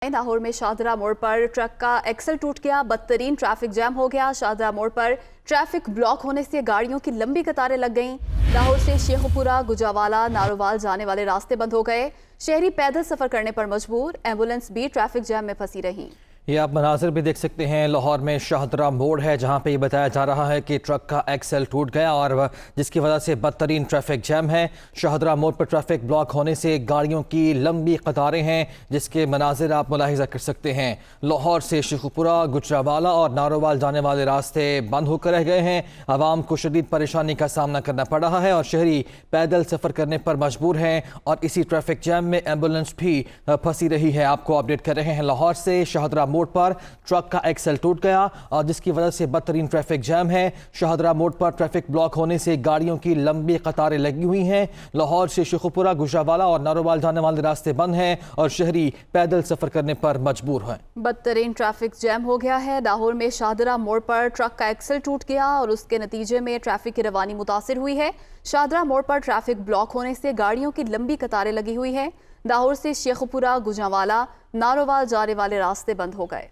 लाहौर में शाहदरा मोड़ पर ट्रक का एक्सल टूट गया। बदतरीन ट्रैफिक जैम हो गया। शाहदरा मोड़ पर ट्रैफिक ब्लॉक होने से गाड़ियों की लंबी कतारें लग गईं। लाहौर से शेखुपुरा, गुजरावाला, नारोवाल जाने वाले रास्ते बंद हो गए। शहरी पैदल सफर करने पर मजबूर। एम्बुलेंस भी ट्रैफिक जैम में फंसी रही। ये आप मनाजिर भी देख सकते हैं। लाहौर में शाहदरा मोड़ है जहां पे ये बताया जा रहा है कि ट्रक का एक्सल टूट गया और जिसकी वजह से बदतरीन ट्रैफिक जैम है। शाहदरा मोड़ पर ट्रैफिक ब्लॉक होने से गाड़ियों की लंबी कतारें हैं जिसके मनाजिर आप मुलाहिजा कर सकते हैं। लाहौर से शेखुपुरा, गुजरावाला और नारोवाल जाने वाले रास्ते बंद होकर रह गए हैं। आवाम को शदीद परेशानी का सामना करना पड़ रहा है और शहरी पैदल सफ़र करने पर मजबूर हैं और इसी ट्रैफिक जैम में एम्बुलेंस भी फंसी रही है। आपको अपडेट कर रहे हैं लाहौर से। शाहदरा मोड़ पर ट्रक का एक्सल टूट गया और जिसकी वजह से बदतरीन ट्रैफिक जैम है। शाहदरा मोड़ पर ट्रैफिक ब्लॉक होने से गाड़ियों की लंबी कतारें लगी हुई हैं। लाहौर से शेखुपुरा, गुजरावाला और नारोवाल जाने वाले रास्ते बंद हैं और शहरी पैदल सफर करने पर मजबूर हैं। बदतरीन ट्रैफिक जैम हो गया है। लाहौर में शाहदरा मोड़ पर ट्रक का एक्सल टूट गया और उसके नतीजे में ट्रैफिक की रवानी मुतासिर हुई है। शाहदरा मोड़ पर ट्रैफिक ब्लॉक होने से गाड़ियों की लंबी कतारें लगी हुई है। लाहौर से शेखुपुरा, गुजरावाला, नारोवाल जाने वाले रास्ते बंद हो गए।